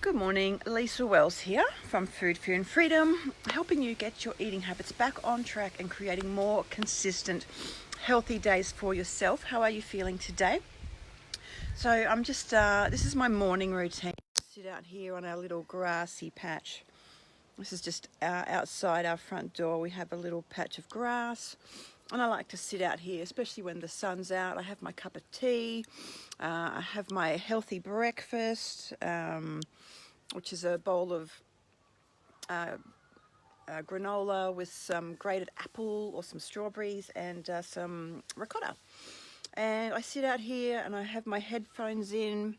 Good morning, Lisa Wells here from Food, Fear and Freedom, helping you get your eating habits back on track and creating more consistent, healthy days for yourself. How are you feeling today? So I'm just, this is my morning routine. Sit out here on our little grassy patch. This is just outside our front door. We have a little patch of grass. And I like to sit out here, especially when the sun's out. I have my cup of tea. I have my healthy breakfast, which is a bowl of granola with some grated apple or some strawberries and some ricotta. And I sit out here and I have my headphones in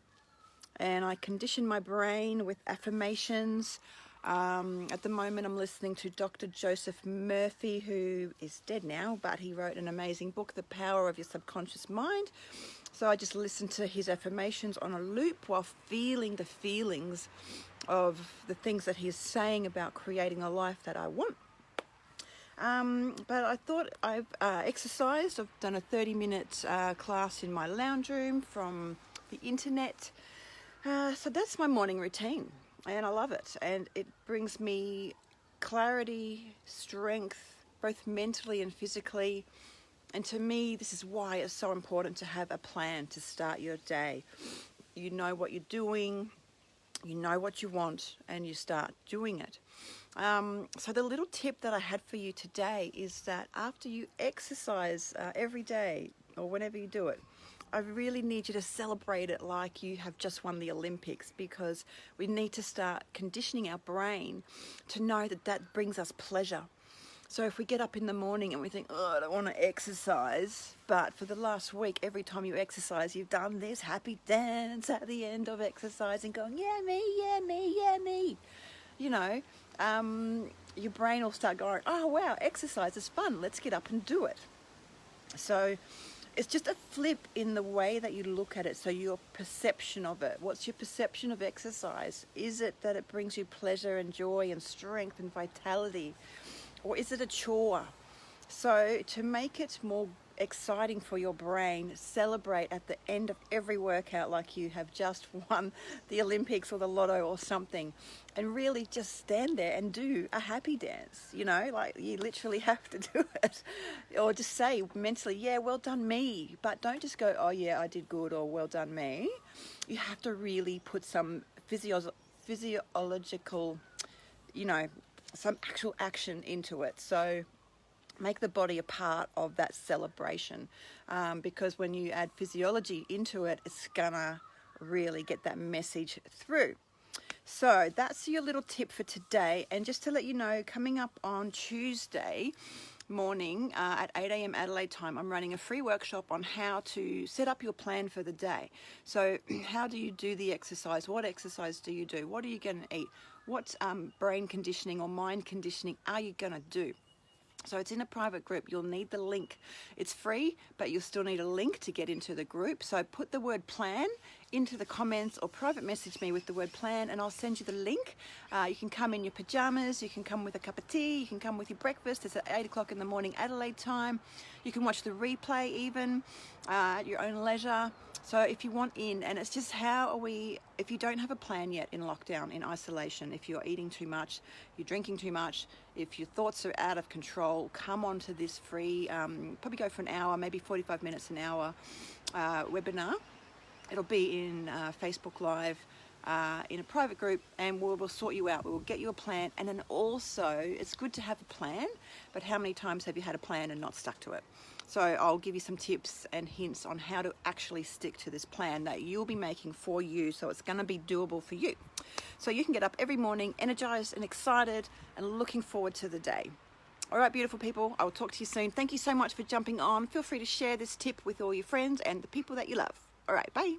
and I condition my brain with affirmations. At the moment I'm listening to Dr. Joseph Murphy, who is dead now, but he wrote an amazing book, The Power of Your Subconscious Mind. So I just listen to his affirmations on a loop while feeling the feelings of the things that he's saying about creating a life that I want. But I thought I've exercised. I've done a 30-minute class in my lounge room from the internet. So that's my morning routine. And I love it, and it brings me clarity, strength, both mentally and physically. And to me, this is why it's so important to have a plan to start your day. You know what you're doing, you know what you want, and you start doing it. So the little tip that I had for you today is that after you exercise every day, or whenever you do it, I really need you to celebrate it like you have just won the Olympics, because we need to start conditioning our brain to know that that brings us pleasure. So if we get up in the morning and we think, oh, I don't want to exercise, but for the last week, every time you exercise, you've done this happy dance at the end of exercising going, yeah, me, yeah, me, yeah, me. You know, your brain will start going, oh, wow, exercise is fun. Let's get up and do it. So it's just a flip in the way that you look at it. So your perception of it. What's your perception of exercise? Is it that it brings you pleasure and joy and strength and vitality? Or is it a chore? So to make it more exciting for your brain, celebrate at the end of every workout like you have just won the Olympics or the lotto or something, and really just stand there and do a happy dance. You know, like you literally have to do it, or just say mentally, yeah, well done me. But don't just go, oh yeah, I did good, or well done me. You have to really put some physiological, you know, some actual action into it. So make the body a part of that celebration, because when you add physiology into it, it's gonna really get that message through. So that's your little tip for today. And just to let you know, coming up on Tuesday morning at 8 a.m. Adelaide time, I'm running a free workshop on how to set up your plan for the day. So how do you do the exercise? What exercise do you do? What are you going to eat? What brain conditioning or mind conditioning are you going to do? So it's in a private group. You'll need the link. It's free, but you'll still need a link to get into the group. So put the word plan into the comments or private message me with the word plan and I'll send you the link. You can come in your pajamas, you can come with a cup of tea, you can come with your breakfast. It's at 8 o'clock in the morning Adelaide time. You can watch the replay even at your own leisure. So if you want in, and it's just if you don't have a plan yet in lockdown, in isolation, if you're eating too much, you're drinking too much, if your thoughts are out of control, come on to this free, probably go for an hour, maybe 45 minutes, an hour webinar. It'll be in Facebook Live, in a private group, and we'll sort you out. We'll get you a plan. And then also, it's good to have a plan, but how many times have you had a plan and not stuck to it? So I'll give you some tips and hints on how to actually stick to this plan that you'll be making for you, so it's going to be doable for you. So you can get up every morning energized and excited and looking forward to the day. All right, beautiful people, I will talk to you soon. Thank you so much for jumping on. Feel free to share this tip with all your friends and the people that you love. All right, bye.